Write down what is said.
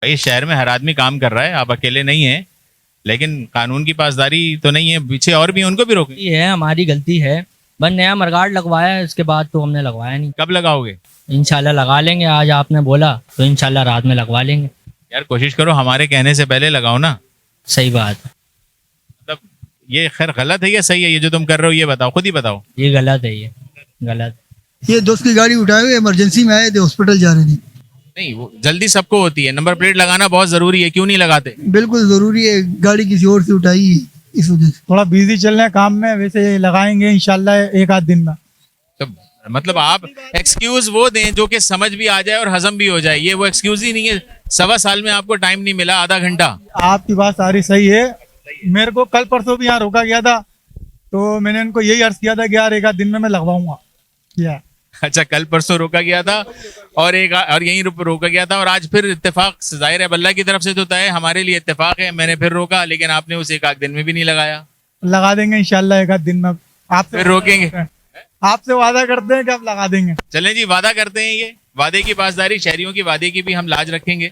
भाई शहर में हर आदमी काम कर रहा है, आप अकेले नहीं हैं, लेकिन कानून की पासदारी तो नहीं है, पीछे और भी हैं, उनको भी रोकें। ये है, हमारी गलती है। बस नया मरगाड लगवाया है, इसके बाद तो हमने लगवाया नहीं। कब लगाओगे? इंशाल्लाह लगा लेंगे, आज आपने बोला तो इंशाल्लाह रात में लगवा लेंगे। यार कोशिश करो, हमारे कहने से पहले लगाओ ना। सही बात है। मतलब ये खैर गलत है या सही है, ये जो तुम कर रहे हो, ये बताओ, खुद ही बताओ। ये गलत है, ये गलत। ये दोस्त की गाड़ी उठाए हुए इमरजेंसी में आए थे, हॉस्पिटल जा रहे थे। नहीं, वो जल्दी सबको होती है, नंबर प्लेट लगाना बहुत जरूरी है, क्यों नहीं लगाते? बिल्कुल जरूरी है, गाड़ी किसी और से उठाई है, इस वजह से। थोड़ा बिजी चल रहे हैं काम में, वैसे लगाएंगे इंशाल्लाह एक आध दिन में। तो मतलब आप एक्सक्यूज वो दें जो कि समझ भी आ जाए और हजम भी हो जाए, ये वो एक्सक्यूज ही नहीं है। 1.25 साल में आपको टाइम नहीं मिला, आधा घंटा। आपकी बात सारी सही है। मेरे को कल परसों भी यहाँ रोका गया था, तो मैंने उनको यही अर्ज किया था कि यार एक आध दिन में मैं लगवाऊंगा। किया। अच्छा, कल परसों रोका गया था और यहीं रोका गया था, और आज फिर इत्तेफाक जाहिर है अल्लाह की तरफ से तो तय है, हमारे लिए इत्तेफाक है, मैंने फिर रोका, लेकिन आपने उसे एक आध दिन में भी नहीं लगाया। लगा देंगे इंशाल्लाह एक आध दिन में। आपसे फिर रोकेंगे? आपसे वादा करते हैं कि आप लगा देंगे। चलें जी, वादा करते हैं, ये वादे की पासदारी, शहरियों की वादे की भी हम लाज रखेंगे।